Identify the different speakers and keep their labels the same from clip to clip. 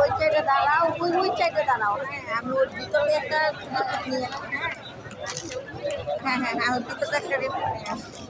Speaker 1: ওই সাইডে দাঁড়াও, ওই সাইডে দাঁড়াও। হ্যাঁ, আমি ওর ভিতরে একটা নিয়ে হ্যাঁ হ্যাঁ হ্যাঁ, ওর ভিতরে একটা রেখে নিয়ে আসছি।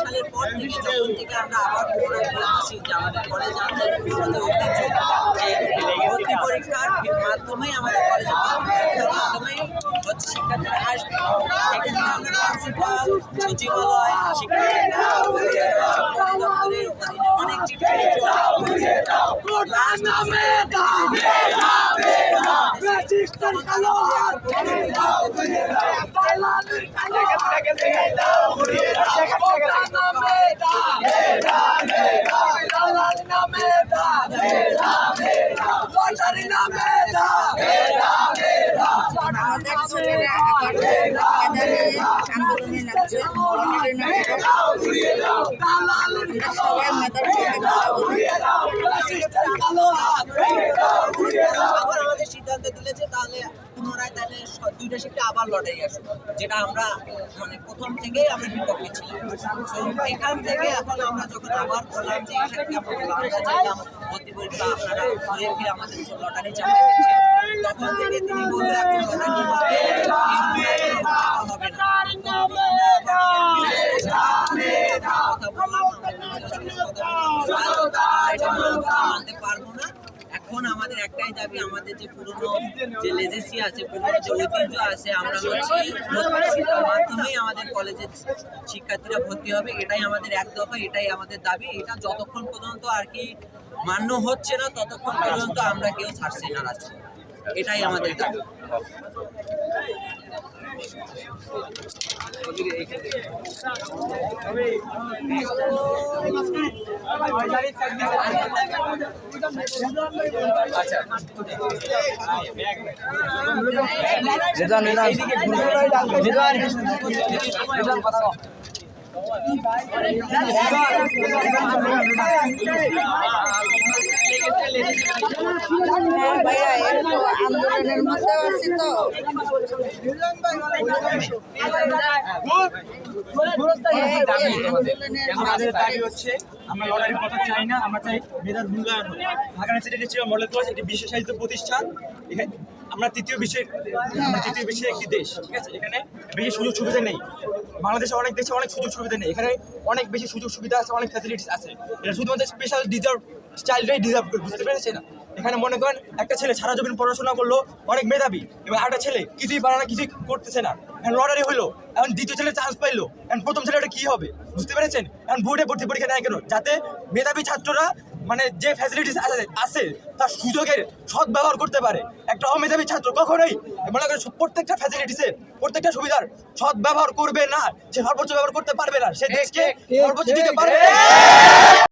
Speaker 2: সালের পর থেকে যখন থেকে আমরা আবার আমাদের কলেজ ভর্তি পরীক্ষার মাধ্যমেই আমাদের কলেজের পরীক্ষার মাধ্যমেই হচ্ছে শিক্ষার্থীরা আসবে। এখানে আমরা প্রিন্সিপাল, সচিবালয়, শিক্ষা পরিদপ্তরের অধীনে অনেক চিঠি আমাদের সিদ্ধান্ত দিলে যে তাহলে পুনরায় তাহলে দুইটা শিফটে আবার লটারি আসবে, যেটা আমরা মানে প্রথম থেকেই আমরা বিপক্ষে ছিলাম। এখান থেকে এখন আমরা যখন আবার বললাম যে ভর্তি পরীক্ষা আপনারা ঘুরে ফিরে আমাদের লটারি চাপিয়ে দিচ্ছেন, তখন থেকে তিনি বললেন এখন লটারি হবে না। কথা বললাম মানতে পারবো না। এখন আমাদের একটাই দাবি, আমাদের যে পুরনো যে লেজেসি আছে, পুরনো যে ঐতিহ্য আছে, আমরা হচ্ছে শিক্ষার মাধ্যমেই আমাদের কলেজের শিক্ষার্থীরা ভর্তি হবে, এটাই আমাদের এক দফা, এটাই আমাদের দাবি। এটা যতক্ষণ পর্যন্ত আর কি মান্য হচ্ছে না ততক্ষণ পর্যন্ত আমরা কেউ ছাড়ছি না রাস্তা, এটাই আমাদের দাবি।
Speaker 1: ভাইয়া একটু আন্দোলনের মধ্যে আছি তো।
Speaker 3: আমাদের দাবি হচ্ছে আমরা লটারির কথা চাই না, আমরা চাই মেধার মূল্যায়ন হোক। ঢাকা ইউনিভার্সিটি ছিল মডেল কলেজ, একটি বিশেষায়িত প্রতিষ্ঠান। এখানে আমরা তৃতীয় বিশ্বের একটি দেশ, ঠিক আছে? এখানে বেশি সুযোগ সুবিধা নেই। বাংলাদেশে অনেক দেশে অনেক সুযোগ সুবিধা নেই, এখানে অনেক বেশি সুযোগ সুবিধা আছে, অনেক ফ্যাসিলিটিস আছে। এটা শুধুমাত্র স্পেশাল চাইল্ডরাই ডিজার্ভ করে, বুঝতে পেরেছে না? এখানে মনে করেন একটা ছেলে সারা জীবন পড়াশোনা করলো, অনেক মেধাবী, এবং একটা ছেলে কিছুই পারে না, কিছুই করতেছে না, এখন লটারি হইলো, এখন দ্বিতীয় ছেলে চান্স পাইলো, এখন প্রথম ছেলেটা কি হবে? বুঝতে পেরেছেন? এখন বোর্ডে ভর্তি পরীক্ষা নেয় কেন? যাতে মেধাবী ছাত্ররা মানে যে ফ্যাসিলিটিস আছে তার সুযোগের সদ্ব্যবহার করতে পারে। একটা অমেধাবী ছাত্র কখনোই মনে করেন প্রত্যেকটা ফ্যাসিলিটিসে প্রত্যেকটা সুবিধার সদ্ব্যবহার করবে না, সে সর্বোচ্চ ব্যবহার করতে পারবে না, সে দেশকে সর্বোচ্চ দিতে পারবে।